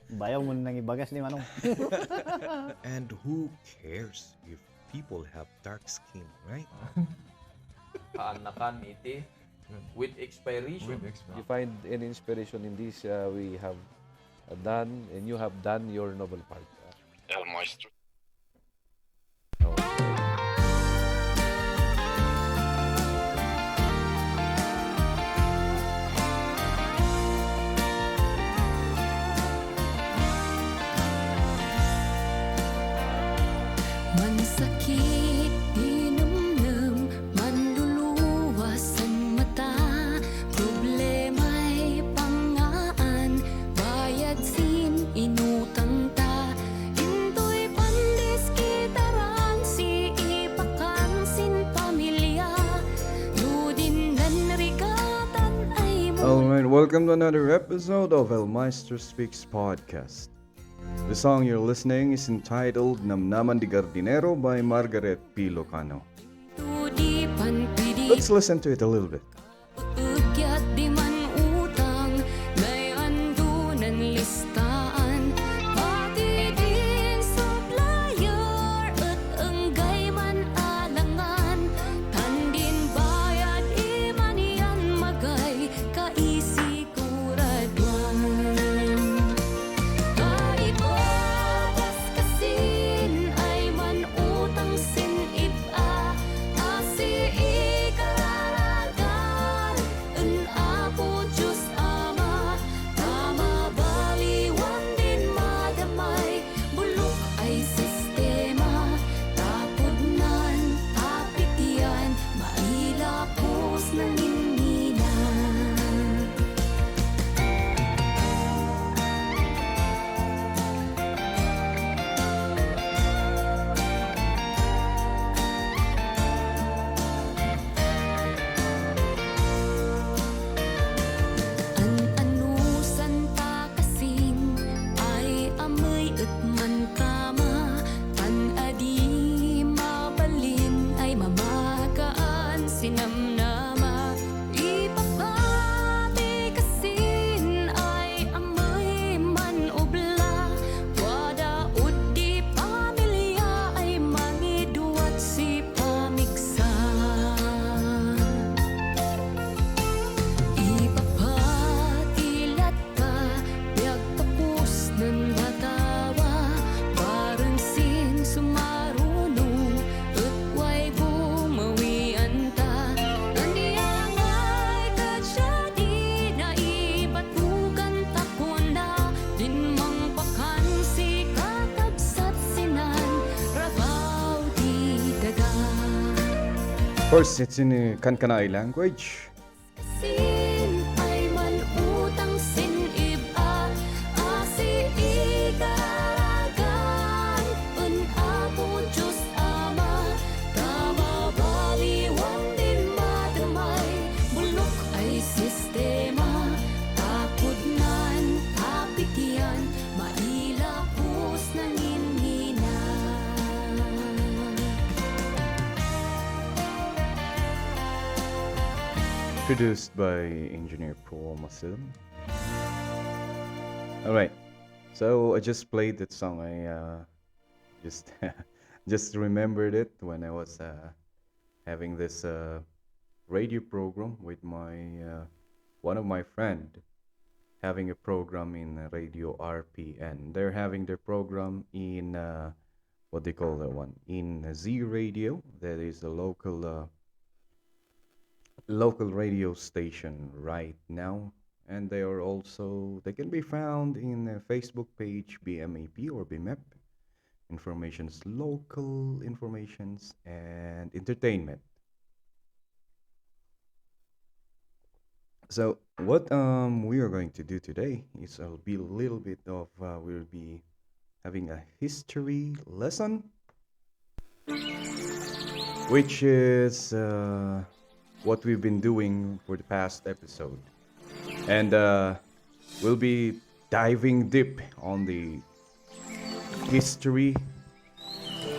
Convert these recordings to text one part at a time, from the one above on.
Bayaw mo nang ibagas ni Manong. And who cares if people have dark skin, right? Kaanakan iti with expiration. You find any inspiration in this? We have done, and you have done your noble part. El Maestro. Okay. Mansakit, dinumdum, manluluwas ang mata. Problema'y pangaan, bayad sin inutang ta. Into'y pandis kitaran, si ipakan sin pamilya. Nudin nan rigatan ay Alright, welcome to another episode of El Maestro Speaks Podcast. The song you're listening is entitled Namnaman di Gardinero by Margaret P. Locano. tudipan pidi. Let's listen to it a little bit. Ugyat di man utang, may andunan listaan. Pati din supplier, at enggay man alangan. Tandin bayad iman yan magay, kaisi kuradwan. Kaibagas kasin ay man utang sin iba, asi ikararagan, en apo Diyos Ama. Tama baliwan din madamay, bulok ay sistema. Tapudnan, tapitian, mailapos ng inina. An-anusan ta kasing ay amoy at man kama. Tan-adi mabalin ay mamakaan sinamnama. Ipapati kasin ay amoy man ubla. Wada udi pamilya ay mangiduat si pamigsan. Ipapatilat ka, biag tapos ng batawa. Barang sin sumarunong, at way bumawian ta. Nandiangay ka siya di na ibatugan takuna. Dinmang pakan si kakabsat sinan, rabaw di daga. Of course, it's in Kankanai language. Sin ay man utang sin iba, asi ikaragan, en apo Diyos Ama. Tama baliwan din madamay, bulok ay sistema. Tapudnan, tapitian, mailapos ng inina. Produced by Engineer Paul Masil. Alright, so I just played that song. I just just remembered it when I was having this radio program with my one of my friend having a program in Radio RPN. They're having their program in what they call that one in Z Radio. That is a local radio station right now, and they can be found in Facebook page BMEP or BMEP, informations, local informations and entertainment. So what we are going to do today is I'll be a little bit of we'll be having a history lesson, which is what we've been doing for the past episode. And we'll be diving deep on the history,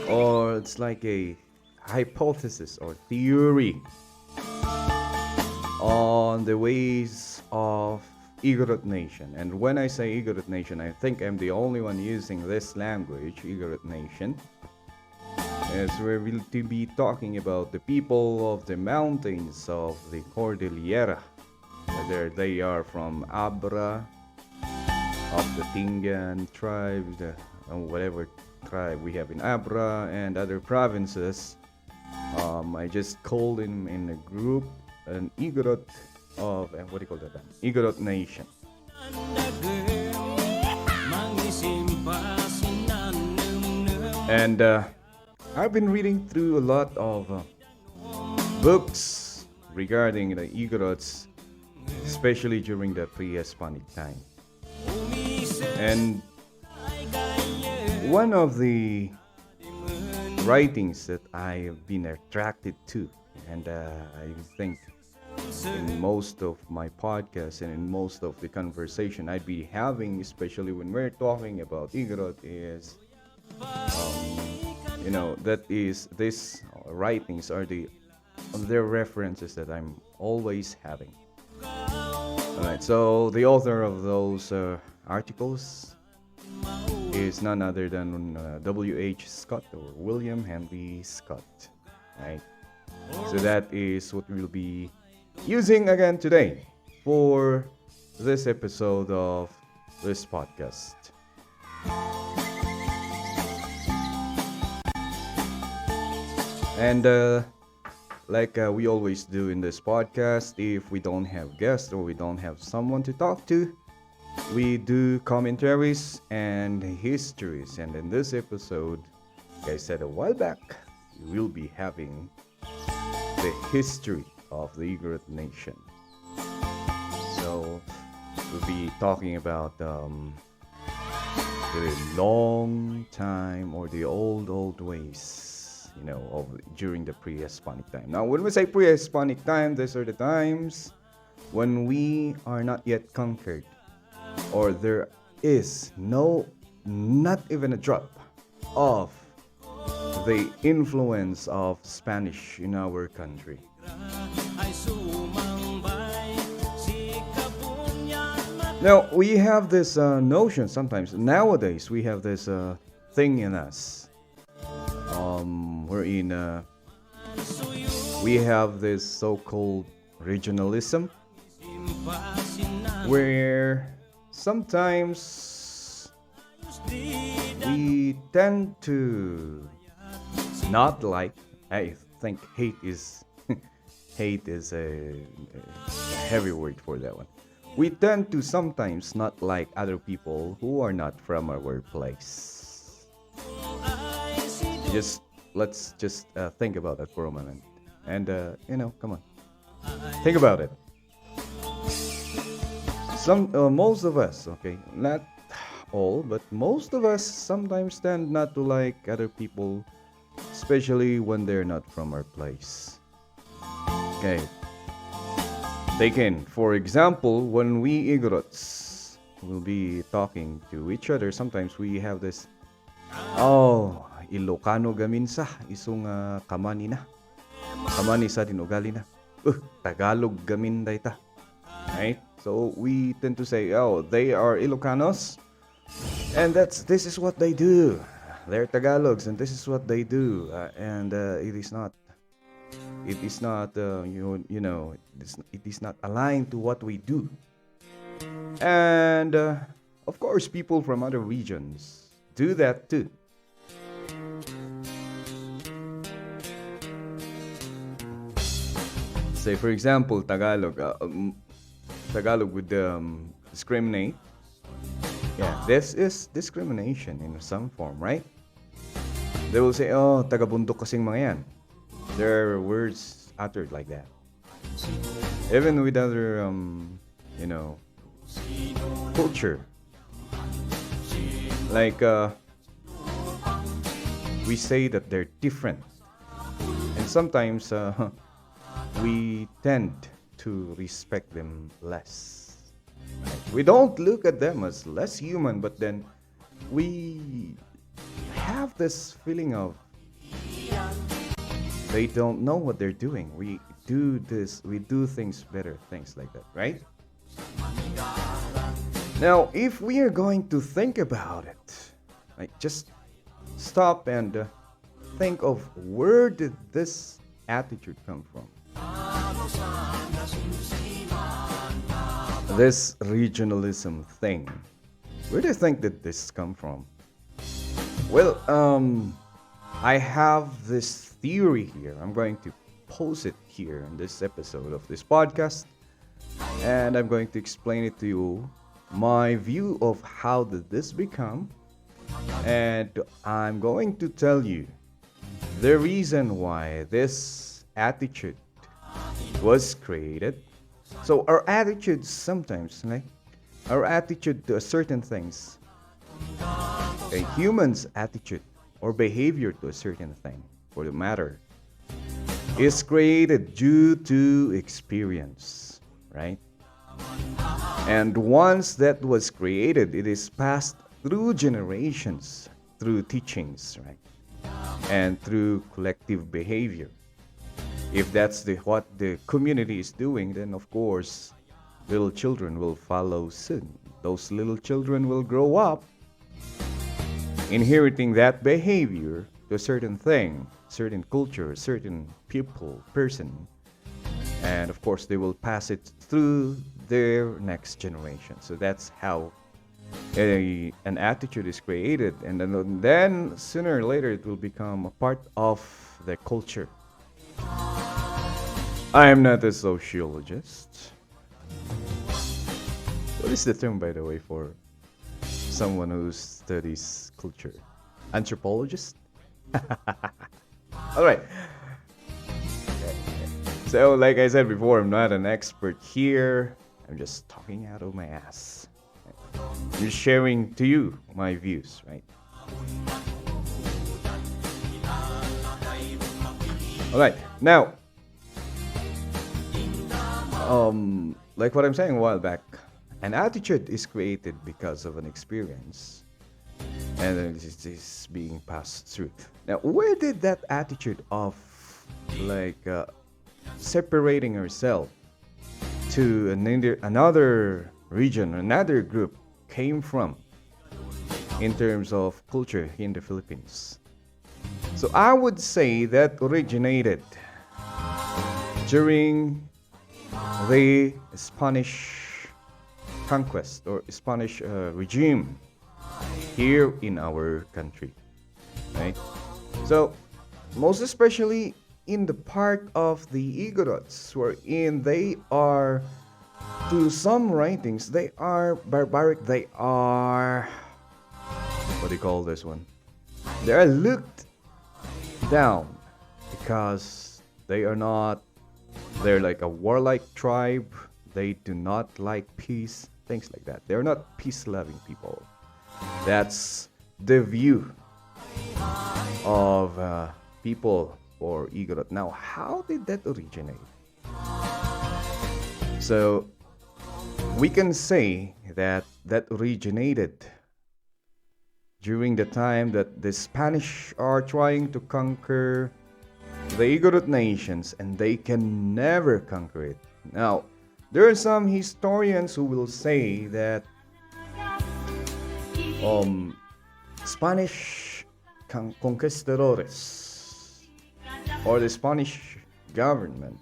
or it's like a hypothesis or theory on the ways of Igorot Nation. And when I say Igorot Nation, I think I'm the only one using this language, Igorot Nation. As we're will to be talking about the people of the mountains of the Cordillera, whether they are from Abra, of the Tingan tribe, whatever tribe we have in Abra and other provinces. I just called him in a group an Igorot of what do you call that? Igorot Nation. And I've been reading through a lot of books regarding the Igorots, especially during the pre-hispanic time. And one of the writings that I have been attracted to, and I think in most of my podcasts and in most of the conversation I'd be having, especially when we're talking about Igorot, is that is these writings are their references that I'm always having. Alright, so the author of those articles is none other than W.H. Scott, or William Henry Scott, right? So that is what we'll be using again today for this episode of this podcast. And like we always do in this podcast, if we don't have guests or we don't have someone to talk to, we do commentaries and histories. And in this episode, like I said a while back, we will be having the history of the Igorot Nation. So we'll be talking about the long time or the old ways, during the pre-hispanic time. Now, when we say pre-hispanic time, these are the times when we are not yet conquered, or there is not even a drop of the influence of Spanish in our country. Now, we have this notion sometimes, nowadays, we have this thing in us. We have this so-called regionalism, where sometimes we tend to not like, I think hate is a heavy word for that one. We tend to sometimes not like other people who are not from our place. Let's think about that for a moment. And, come on. Think about it. Most of us, okay, not all, but most of us sometimes tend not to like other people, especially when they're not from our place. Okay. For example, when we Igorots will be talking to each other, sometimes we have this, Ilocano gamin sa isong kamani sa tinugali na. Tagalog gamin dayta. Right? So we tend to say, they are Ilocanos, and this is what they do. They're Tagalogs, and this is what they do. It is not aligned to what we do. And of course, people from other regions do that too. Say, for example, Tagalog would discriminate. Yeah, this is discrimination in some form, right? They will say, taga-bundok kasing mga yan. There are words uttered like that. Even with other, culture. Like, we say that they're different. And sometimes, we tend to respect them less. We don't look at them as less human, but then we have this feeling of they don't know what they're doing. We do things better, things like that, right? Now, if we are going to think about it, like just stop and think of where did this attitude come from? This regionalism thing. Where do you think that this come from? Well, I have this theory here. I'm going to post it here in this episode of this podcast, and I'm going to explain it to you, my view of how did this become, and I'm going to tell you the reason why this attitude was created. So our attitudes sometimes, like our attitude to certain things, a human's attitude or behavior to a certain thing, for the matter, is created due to experience, right? And once that was created, it is passed through generations, through teachings, right? And through collective behavior. If that's what the community is doing, then of course, little children will follow suit. Those little children will grow up inheriting that behavior to a certain thing, certain culture, certain people, person. And of course, they will pass it through their next generation. So that's how an attitude is created. And then sooner or later, it will become a part of the culture. I am not a sociologist. What is the term, by the way, for someone who studies culture? Anthropologist? All right. So, like I said before, I'm not an expert here. I'm just talking out of my ass. I'm just sharing to you my views, right? All right. Now, like what I'm saying a while back, an attitude is created because of an experience, and then it is being passed through. Now, where did that attitude of separating ourselves to another region, another group came from in terms of culture in the Philippines? So I would say that originated during the Spanish conquest or Spanish regime here in our country, right? So most especially in the part of the Igorots, wherein they are, to some writings, they are barbaric, they are, what do you call this one? They are looked down because they're like a warlike tribe, they do not like peace, things like that. They're not peace-loving people. That's the view of people for Igorot. Now, how did that originate? So, we can say that originated during the time that the Spanish are trying to conquer the Igorot nations, and they can never conquer it. Now, there are some historians who will say that Spanish conquistadores or the Spanish government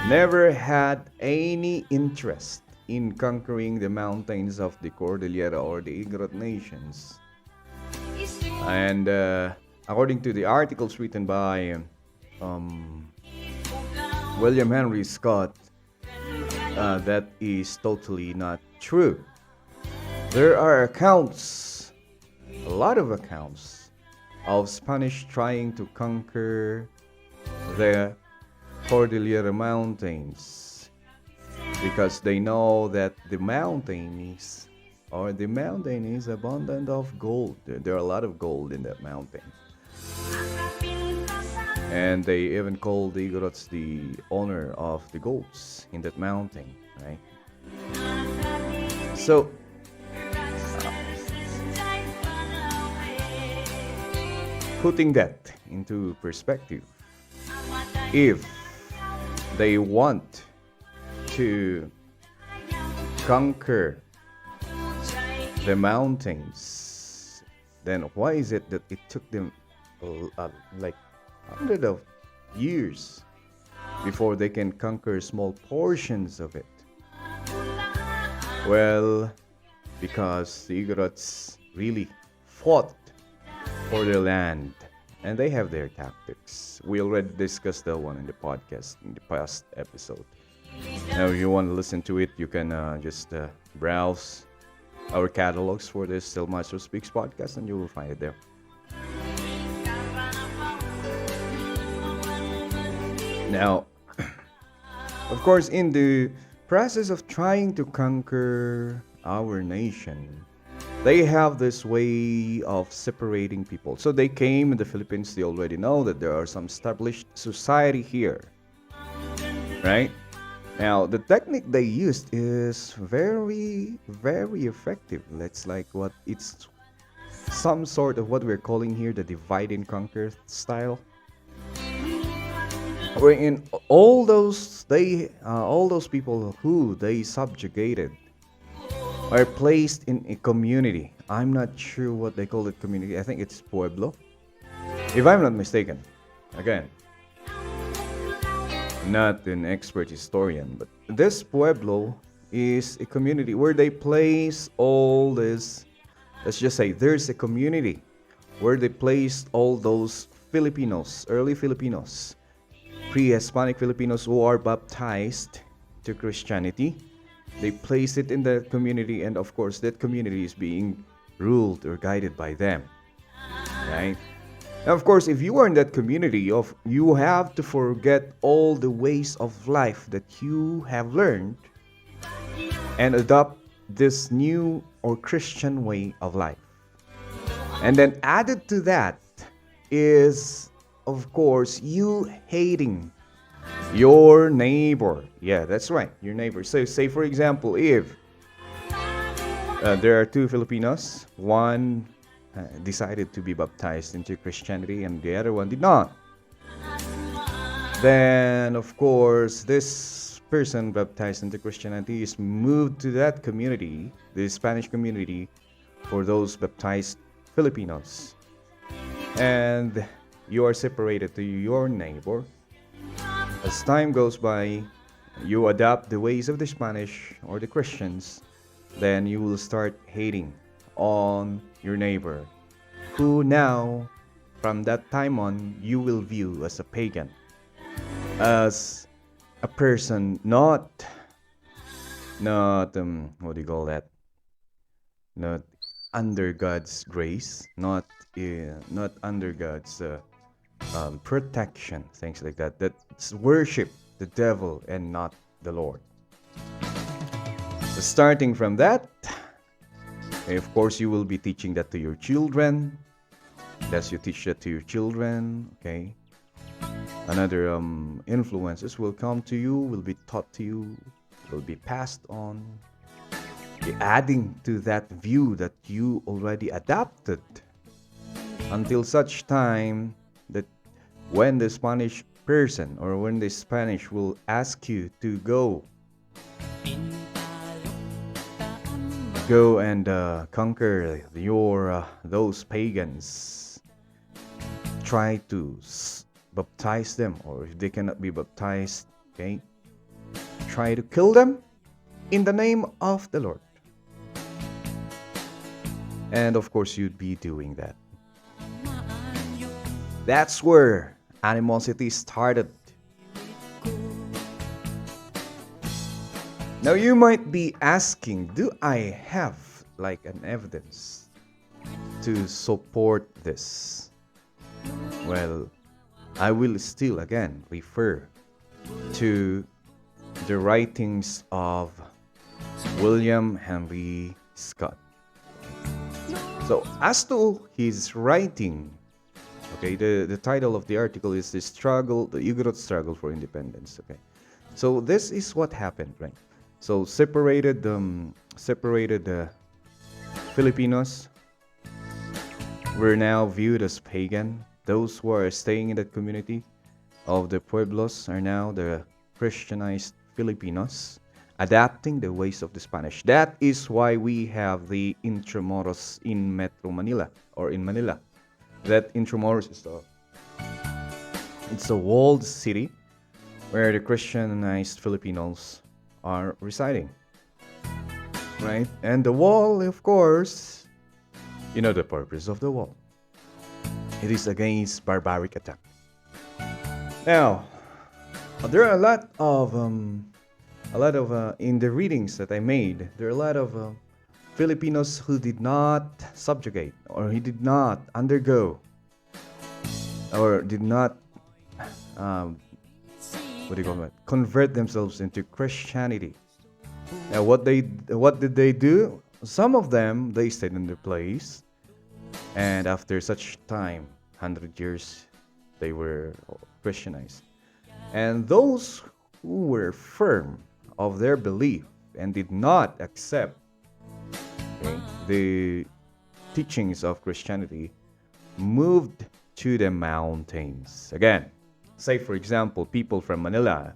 never had any interest in conquering the mountains of the Cordillera or the Igorot nations. And according to the articles written by William Henry Scott, that is totally not true. There are accounts, a lot of accounts, of Spanish trying to conquer the Cordillera Mountains because they know that the mountain is abundant of gold. There are a lot of gold in that mountain. And they even call the Igorots the owner of the golds in that mountain, right? So, putting that into perspective, if they want to conquer the mountains, then why is it that it took them like hundred of years before they can conquer small portions of it? Well, because the Igorots really fought for their land, and they have their tactics. We already discussed that one in the podcast in the past episode. Now, if you want to listen to it, you can just browse our catalogs for this Still Maestro Speaks podcast, and you will find it there. Now, of course, in the process of trying to conquer our nation, they have this way of separating people. So they came in the Philippines, they already know that there are some established society here, right? Now, the technique they used is very, very effective. It's like it's some sort of what we're calling here the divide and conquer style. Wherein all those people who they subjugated are placed in a community. I'm not sure what they call it community. I think it's pueblo, if I'm not mistaken. Again, not an expert historian, but this pueblo is a community where they place all this. Let's just say there's a community where they placed all those Filipinos, early Filipinos, pre-hispanic Filipinos who are baptized to Christianity. They place it in the community, and of course that community is being ruled or guided by them, right? Now, of course, if you are in that community, you have to forget all the ways of life that you have learned and adopt this new or Christian way of life. And then added to that is, of course, you hating your neighbor. Yeah, that's right, your neighbor. So say, for example, if there are two Filipinos, one decided to be baptized into Christianity and the other one did not, then of course this person baptized into Christianity is moved to that community, the Spanish community, for those baptized Filipinos, and you are separated to your neighbor. As time goes by, you adopt the ways of the Spanish or the Christians, then you will start hating on your neighbor, who now, from that time on, you will view as a pagan, as a person not what do you call that? Not under God's grace, not under God's protection, things like that. That's worship the devil and not the Lord. So starting from that, of course, you will be teaching that to your children. As you teach that to your children, okay, another influences will come to you, will be taught to you, will be passed on, adding to that view that you already adapted, until such time that when the Spanish person or when the Spanish will ask you to go and conquer your those pagans, try to baptize them, or if they cannot be baptized, okay, try to kill them in the name of the Lord. And of course you'd be doing that. That's where animosity started. Now you might be asking, do I have like an evidence to support this? Well, I will still again refer to the writings of William Henry Scott. So as to his writing, okay, the title of the article is the Igorot struggle for independence. Okay, so this is what happened, right? So separated Filipinos were now viewed as pagan. Those who are staying in that community of the pueblos are now the Christianized Filipinos. adapting the ways of the Spanish. That is why we have the Intramuros in Metro Manila or in Manila. That Intramuros is it's a walled city where the Christianized Filipinos are residing. Right? And the wall, of course, you know the purpose of the wall. It is against barbaric attack. Now, there are a lot of in the readings that I made, there are a lot of Filipinos who did not subjugate or he did not undergo or did not convert themselves into Christianity. Now, what did they do? Some of them, they stayed in their place, and after such time, 100 years, they were Christianized. And those who were firm of their belief and did not accept the teachings of Christianity moved to the mountains. Again, say for example, people from Manila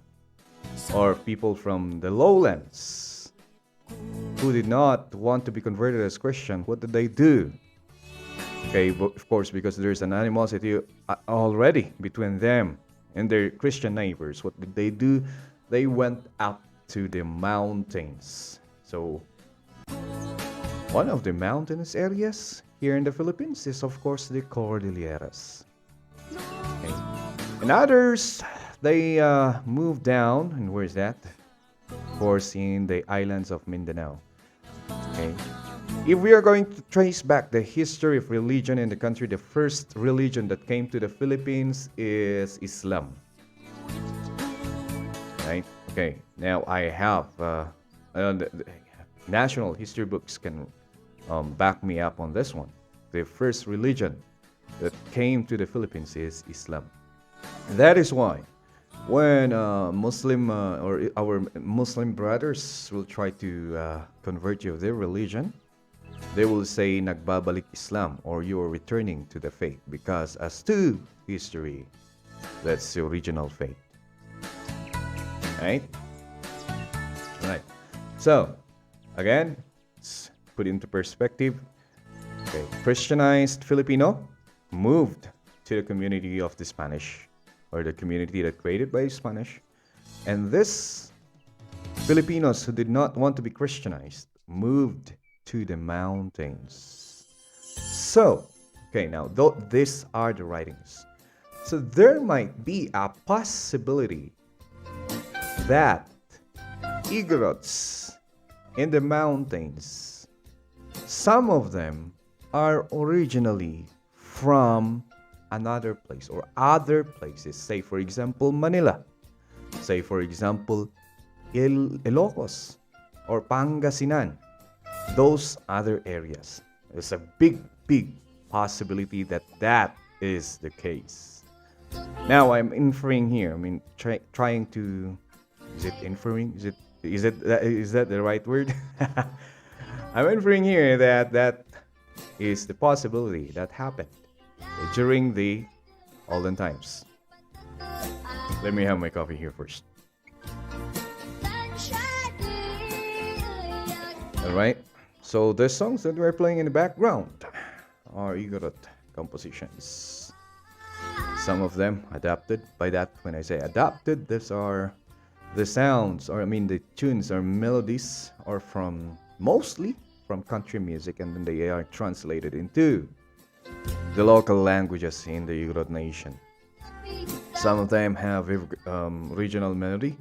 or people from the lowlands who did not want to be converted as Christian, what did they do? Okay, of course, because there's an animosity already between them and their Christian neighbors. What did they do? They went up to the mountains. So, one of the mountainous areas here in the Philippines is, of course, the Cordilleras. Okay. And others, they moved down, and where's that? Of course, in the islands of Mindanao. Okay. If we are going to trace back the history of religion in the country, the first religion that came to the Philippines is Islam. Right? Okay. Now I have the national history books can back me up on this one. The first religion that came to the Philippines is Islam. And that is why when Muslim or our Muslim brothers will try to convert you of their religion, they will say nagbabalik Islam, or you are returning to the faith, because as to history, that's the original faith. Right? Right. So, again, let's put into perspective. Okay, Christianized Filipino moved to the community of the Spanish, or the community that created by Spanish. And this Filipinos who did not want to be Christianized moved to the mountains. So, okay, now these are the writings. So there might be a possibility that Igorots in the mountains, some of them are originally from another place or other places. Say for example Manila. Say for example Ilocos or Pangasinan. Those other areas. There's a big possibility that that is the case. Now I'm inferring here. I mean, trying to. Is it inferring? Is that the right word? I'm inferring here that that is the possibility that happened during the olden times. Let me have my coffee here first. All right. So the songs that we're playing in the background are Igorot compositions. Some of them adapted. By that, when I say adapted, these are the sounds, or I mean the tunes or melodies are mostly from country music, and then they are translated into the local languages in the Igorot nation. Some of them have regional melody.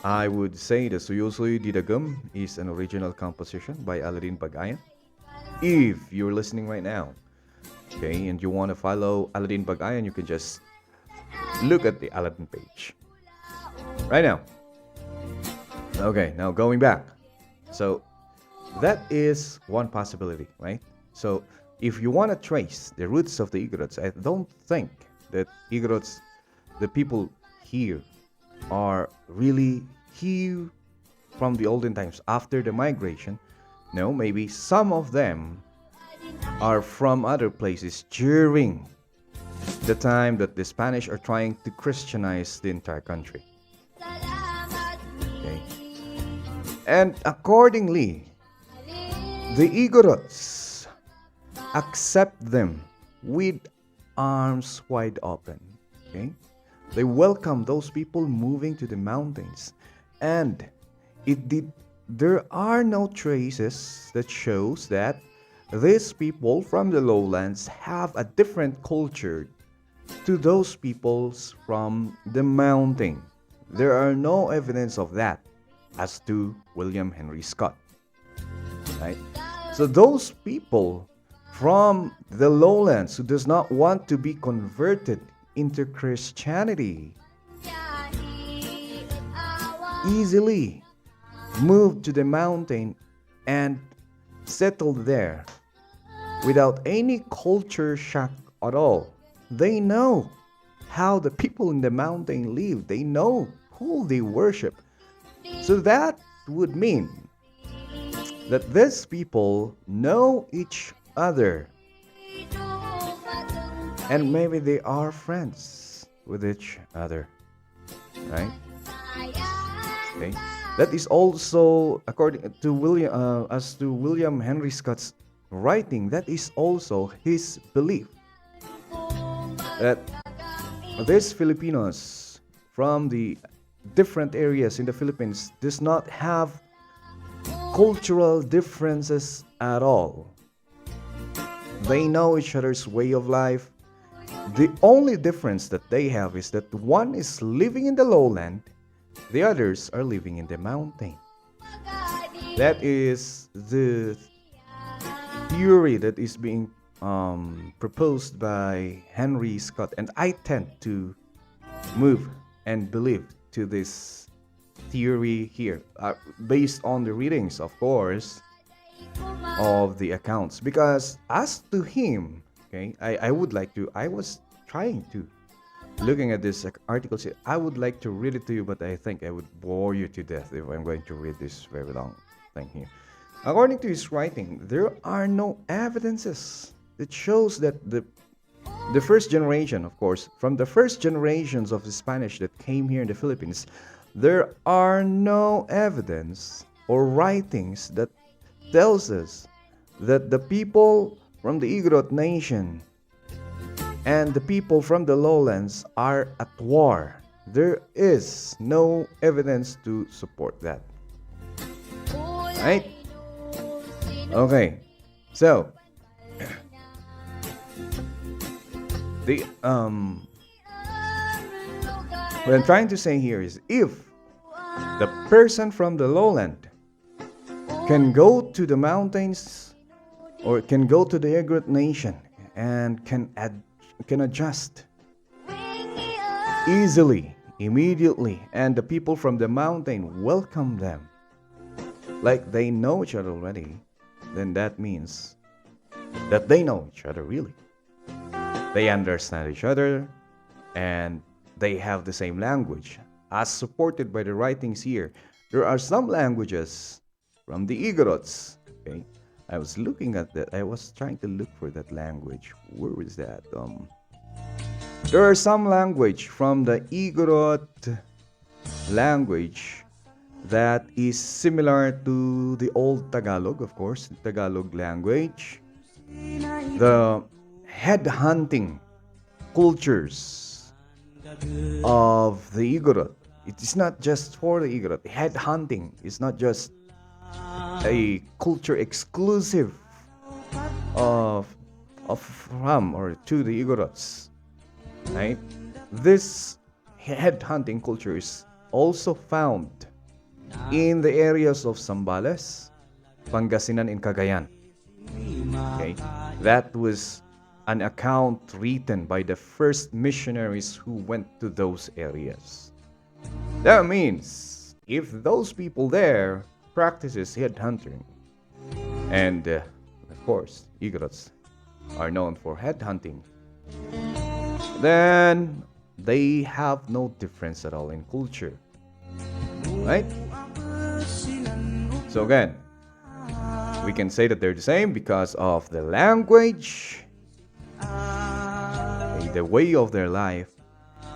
I would say the Suyusoy Didagum is an original composition by Aladdin Bagayan. If you're listening right now, okay, and you want to follow Aladdin Bagayan, you can just look at the Aladdin page. Right now. Okay, now going back. So, that is one possibility, right? So, if you want to trace the roots of the Igorots, I don't think that Igorots, the people here, are really here from the olden times after the migration. No, maybe some of them are from other places during the time that the Spanish are trying to Christianize the entire country. Okay. And accordingly, the Igorots accept them with arms wide open. Okay? They welcome those people moving to the mountains. And there are no traces that shows that these people from the lowlands have a different culture to those peoples from the mountain. There are no evidence of that as to William Henry Scott. Right? So those people from the lowlands who does not want to be converted into Christianity easily moved to the mountain and settled there without any culture shock at all. They know how the people in the mountain live. They know who they worship. So that would mean that these people know each other. And maybe they are friends with each other. Right? Okay. That is also, according to William Henry Scott's writing, that is also his belief. That these Filipinos from the different areas in the Philippines does not have cultural differences at all. They know each other's way of life. The only difference that they have is that one is living in the lowland, the others are living in the mountain. That is the theory that is being proposed by Henry Scott, and I tend to move and believe to this theory here, based on the readings, of course, of the accounts. Because as to him, okay, I was trying to, looking at this article, I would like to read it to you, but I think I would bore you to death if I'm going to read this very long thing here. According to his writing, there are no evidences that shows that the first generation, of course, from the first generations of the Spanish that came here in the Philippines, there are no evidence or writings that tells us that the people from the Igorot nation and the people from the lowlands are at war. There is no evidence to support that. Right? Okay. So, what I'm trying to say here is, if the person from the lowland can go to the mountains or can go to the Igorot nation and can adjust easily, immediately, and the people from the mountain welcome them like they know each other already, then that means that they know each other really. They understand each other and they have the same language, as supported by the writings here. There are some languages from the Igorots. Okay, I was looking at that. I was trying to look for that language. Where is that? There are some language from the Igorot language that is similar to the old Tagalog, of course, the Tagalog language. The headhunting cultures of the Igorot. It is not just for the Igorot. Headhunting is not just a culture exclusive from or to the Igorots. Right? This headhunting culture is also found in the areas of Zambales, Pangasinan, and Cagayan. Okay? That was an account written by the first missionaries who went to those areas. That means if those people there practices headhunting, and of course Igorots are known for headhunting, then they have no difference at all in culture. Right? So again, we can say that they're the same because of the language, the way of their life,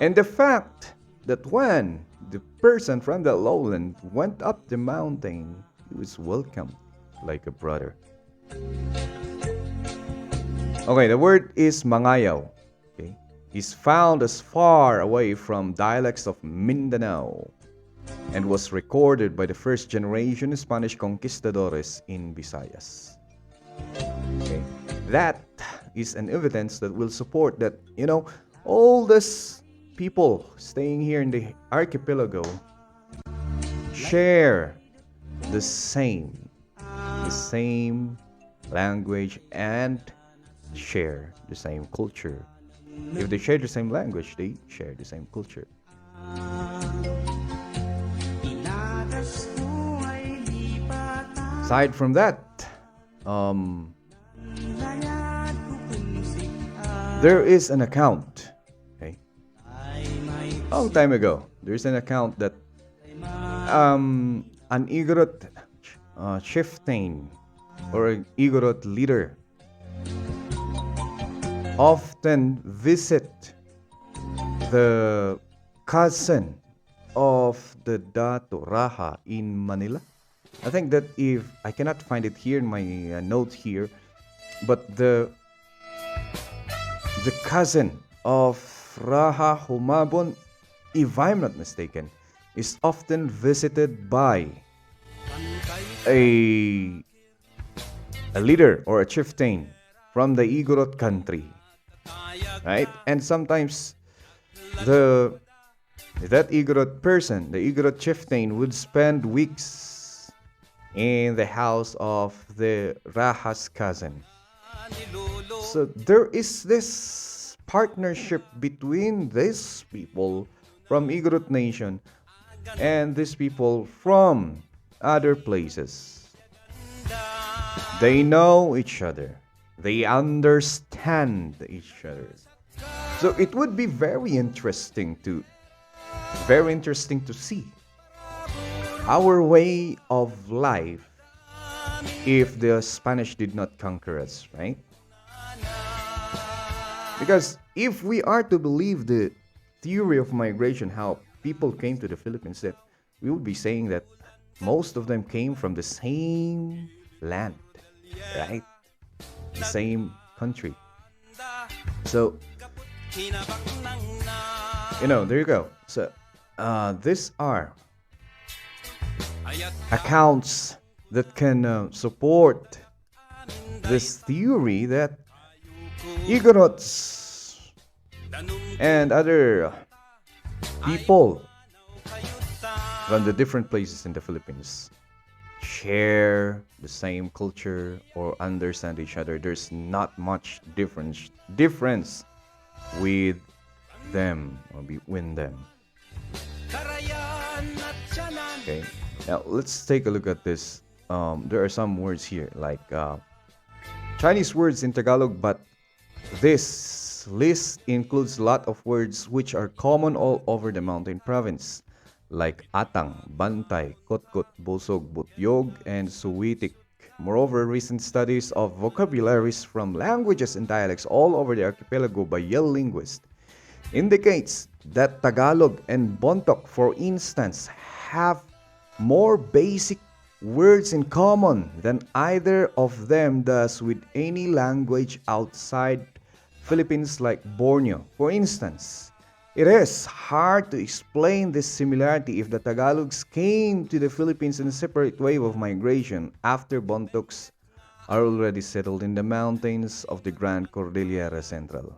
and the fact that when the person from the lowland went up the mountain, he was welcomed like a brother. Okay, the word is mangayaw. Okay, is found as far away from dialects of Mindanao and was recorded by the first generation Spanish conquistadores in Visayas. Okay, that is an evidence that will support that, all these people staying here in the archipelago share the same language and share the same culture. If they share the same language, they share the same culture. Aside from that, there is an account. Okay, a long time ago, there's an account that an Igorot chieftain or an Igorot leader often visit the cousin of the Dato Raha in Manila. I think that if I cannot find it here in my note here, but the cousin of Raha Humabon, if I'm not mistaken, is often visited by a leader or a chieftain from the Igorot country, right? And sometimes that Igorot person, the Igorot chieftain, would spend weeks in the house of the Raha's cousin. So there is this partnership between these people from Igorot nation and these people from other places. They know each other. They understand each other. So it would be very interesting to see our way of life if the Spanish did not conquer us, right? Because if we are to believe the theory of migration, how people came to the Philippines, that we would be saying that most of them came from the same land, right? The same country. So, there you go. So, these are accounts that can support this theory that Igorots and other people from the different places in the Philippines share the same culture or understand each other. There's not much difference with them or between them. Okay, now let's take a look at this. There are some words here like Chinese words in Tagalog, but this list includes a lot of words which are common all over the mountain province, like atang, bantay, kotkot, busog, butyog, and suwitik. Moreover, recent studies of vocabularies from languages and dialects all over the archipelago by Yale linguists indicates that Tagalog and Bontoc, for instance, have more basic words in common than either of them does with any language outside Philippines like Borneo. For instance, it is hard to explain this similarity if the Tagalogs came to the Philippines in a separate wave of migration after Bontocs are already settled in the mountains of the Grand Cordillera Central.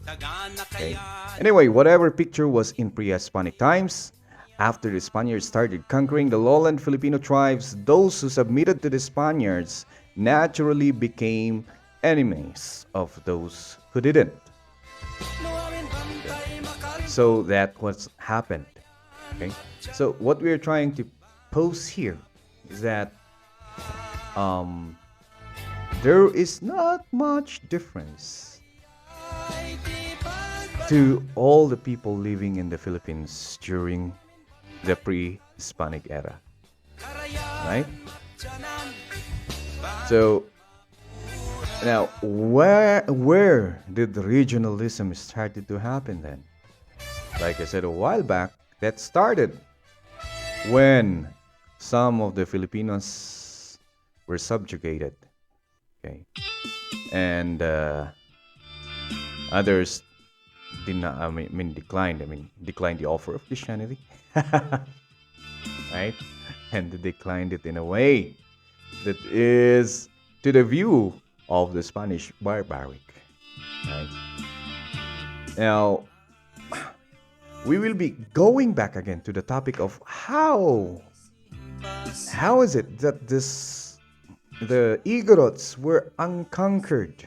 Okay. Anyway, whatever picture was in pre-Hispanic times, after the Spaniards started conquering the lowland Filipino tribes, those who submitted to the Spaniards naturally became enemies of those who didn't. So that what's happened. Okay. So what we're trying to pose here is that there is not much difference to all the people living in the Philippines during the pre-Hispanic era, right? So now, where did regionalism started to happen then? Like I said a while back, that started when some of the Filipinos were subjugated. Okay. And others did not, declined the offer of Christianity. Right? And they declined it in a way that is to the view of the Spanish barbaric. Right? Now, we will be going back again to the topic of how is it that the Igorots were unconquered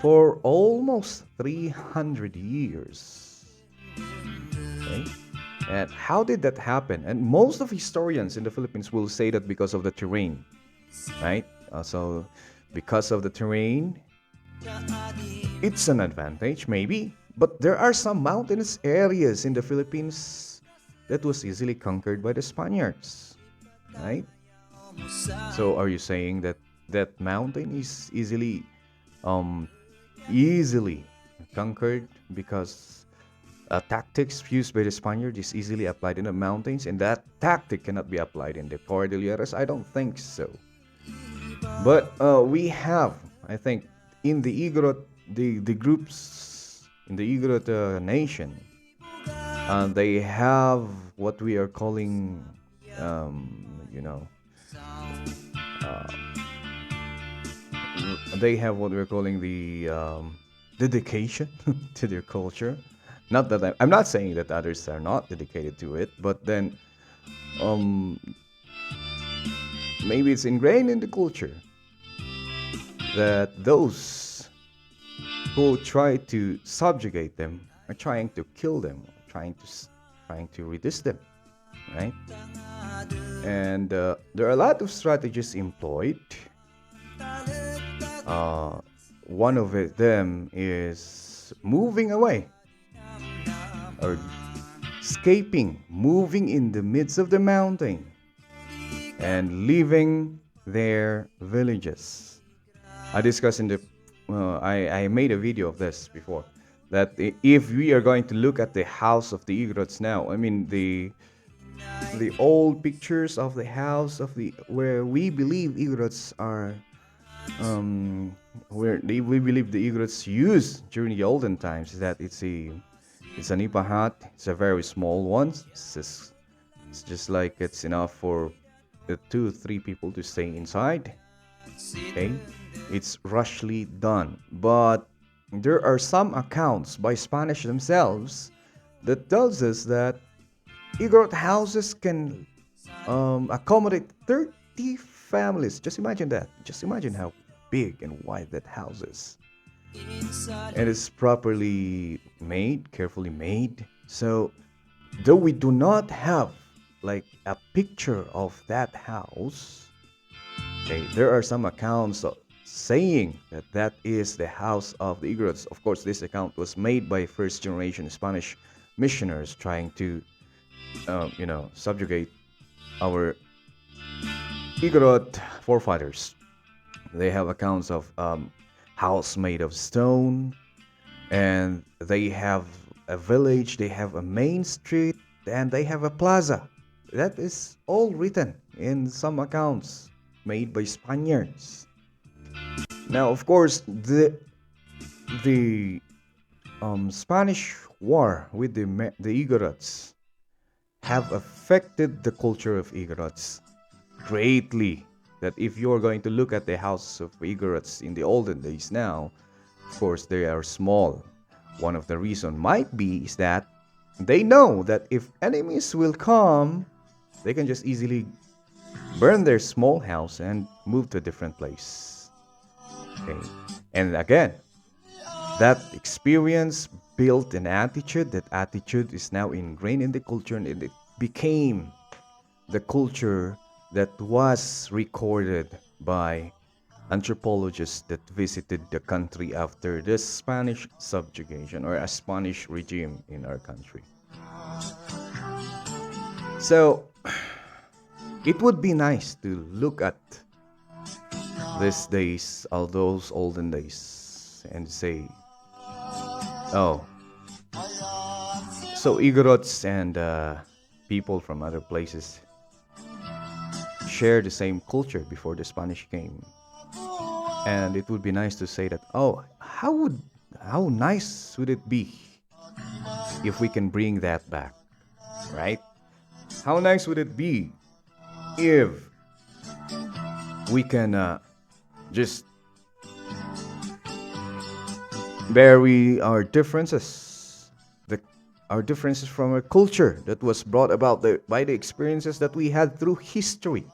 for almost 300 years. Okay? And how did that happen? And most of historians in the Philippines will say that because of the terrain, right? So because of the terrain, it's an advantage maybe, but there are some mountainous areas in the Philippines that was easily conquered by the Spaniards, right? So are you saying that that mountain is easily conquered because tactics used by the Spaniards is easily applied in the mountains, and that tactic cannot be applied in the Cordilleras? I don't think so. But we have, I think, in the Igorot, the groups in the Igorot nation, they have what we are calling, they have what we're calling the dedication to their culture. Not that I'm not saying that others are not dedicated to it, but then maybe it's ingrained in the culture that those who try to subjugate them are trying to kill them, trying to resist them, right? And there are a lot of strategies employed. One of them is moving away or escaping, moving in the midst of the mountain and leaving their villages. I discussed in the I made a video of this before, that if we are going to look at the house of the Igorots now, the old pictures of the house of the where we believe Igorots are we believe the Igorots used during the olden times, is that it's an ipa hut. It's a very small one. It's just like it's enough for 2-3 people to stay inside. Okay, it's rushly done, but there are some accounts by Spanish themselves that tells us that Igorot houses can accommodate 30 families. Just imagine that. Just imagine how big and wide that house is. And it's properly made, carefully made. So, though we do not have like a picture of that house, okay, there are some accounts saying that that is the house of the Igorots. Of course, this account was made by first-generation Spanish missionaries trying to, subjugate our Igorot forefathers. They have accounts of house made of stone, and they have a village, they have a main street, and they have a plaza. That is all written in some accounts made by Spaniards. Now, of course, the Spanish war with the Igorots have affected the culture of Igorots greatly. That if you're going to look at the house of Igorots in the olden days now, of course, they are small. One of the reasons might be is that they know that if enemies will come, they can just easily burn their small house and move to a different place. Okay. And again, that experience built an attitude. That attitude is now ingrained in the culture, and it became the culture that was recorded by anthropologists that visited the country after the Spanish subjugation or a Spanish regime in our country. So, it would be nice to look at these days, all those olden days, and say, oh, so Igorots and people from other places share the same culture before the Spanish came. And it would be nice to say that, oh, how nice would it be if we can bring that back, right? How nice would it be if we can just bury our differences, our differences from our culture that was brought about by the experiences that we had through history,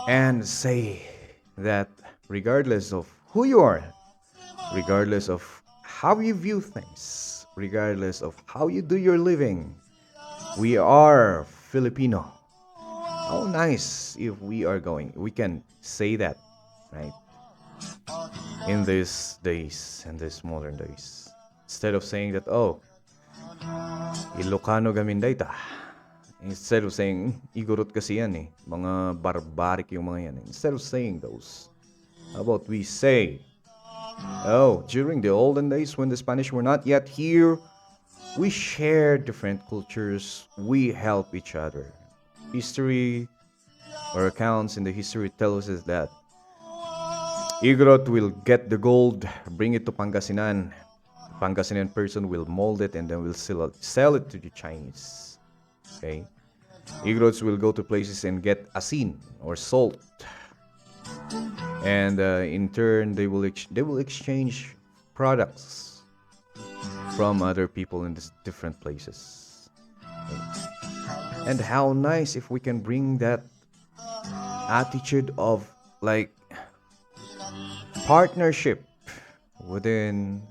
and say that regardless of who you are, regardless of how you view things, regardless of how you do your living, we are Filipino. How nice if we can say that, right? In these days, in these modern days. Instead of saying that, oh, Ilocano gaminday ta. Instead of saying, Igorot kasi yan eh. Mga barbaric yung mga yan. Instead of saying those, how about we say, oh, during the olden days when the Spanish were not yet here, we share different cultures. We help each other. History or accounts in the history tell us is that Igorot will get the gold, bring it to Pangasinan. Pangasinan person will mold it and then will sell it to the Chinese. Okay? Igorots will go to places and get asin or salt. And in turn, they will exchange products from other people in different places. Okay? And how nice if we can bring that attitude of like partnership within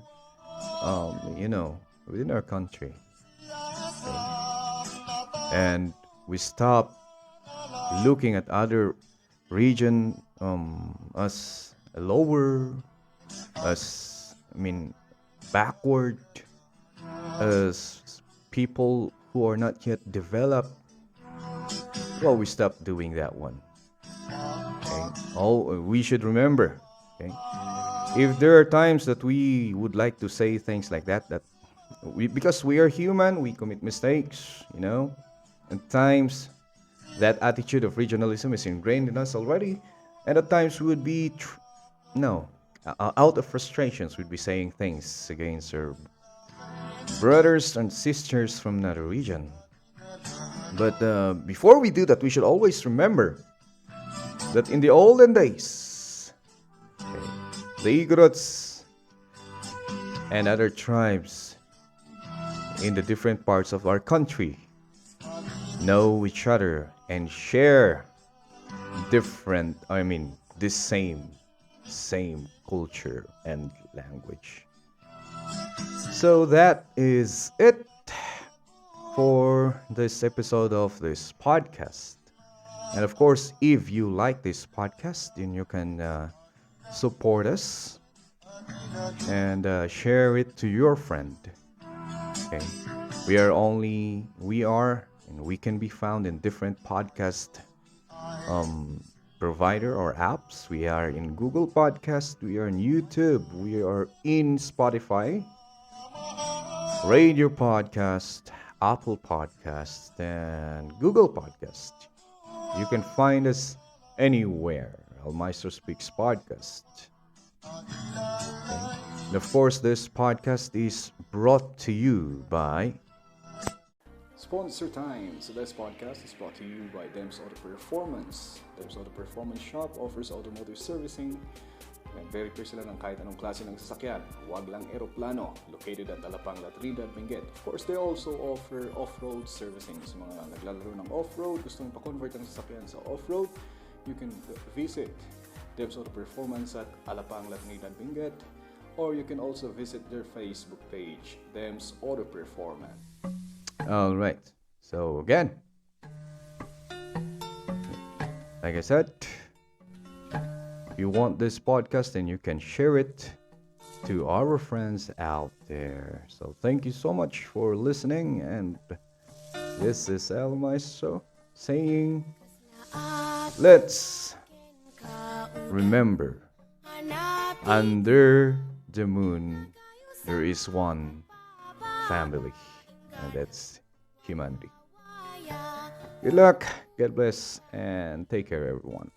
within our country. Okay? And we stop looking at other region as lower, backward, as people who are not yet developed. Well, we stop doing that one. Okay? We should remember. Okay? If there are times that we would like to say things like that because we are human, we commit mistakes, At times, that attitude of regionalism is ingrained in us already, and at times we would be, out of frustrations, we'd be saying things against our brothers and sisters from another region. But before we do that, we should always remember that in the olden days, the Igorots and other tribes in the different parts of our country know each other and share this same culture and language. So that is it for this episode of this podcast. And of course, if you like this podcast, then you can support us and share it to your friend. Okay, and we can be found in different podcast provider or apps. We are in Google Podcast, we are in YouTube, we are in Spotify, Radio Podcast, Apple Podcast, and Google Podcast. You can find us anywhere. Maestro Speaks Podcast. Okay. And of course, this podcast is brought to you by Sponsor Time. So this podcast is brought to you by Dems Auto Performance. Dems Auto Performance Shop offers automotive servicing. Nag-verify sila ng kahit anong klase ng sasakyan. Wallang Aeroplano, located at Alapang, Trinidad, Benguet. Of course, they also offer off-road servicing. Sa mga naglalaro ng off-road, gusto mong pa-convert ang sasakyan sa off-road, you can visit Dems Auto Performance at Alapang, Trinidad, Benguet. Or you can also visit their Facebook page, Dems Auto Performance. All right. So again, like I said, if you want this podcast, then you can share it to our friends out there. So thank you so much for listening. And this is El Maestro saying, let's remember, under the moon, there is one family. And that's humanity. Good luck, God bless, and take care, everyone.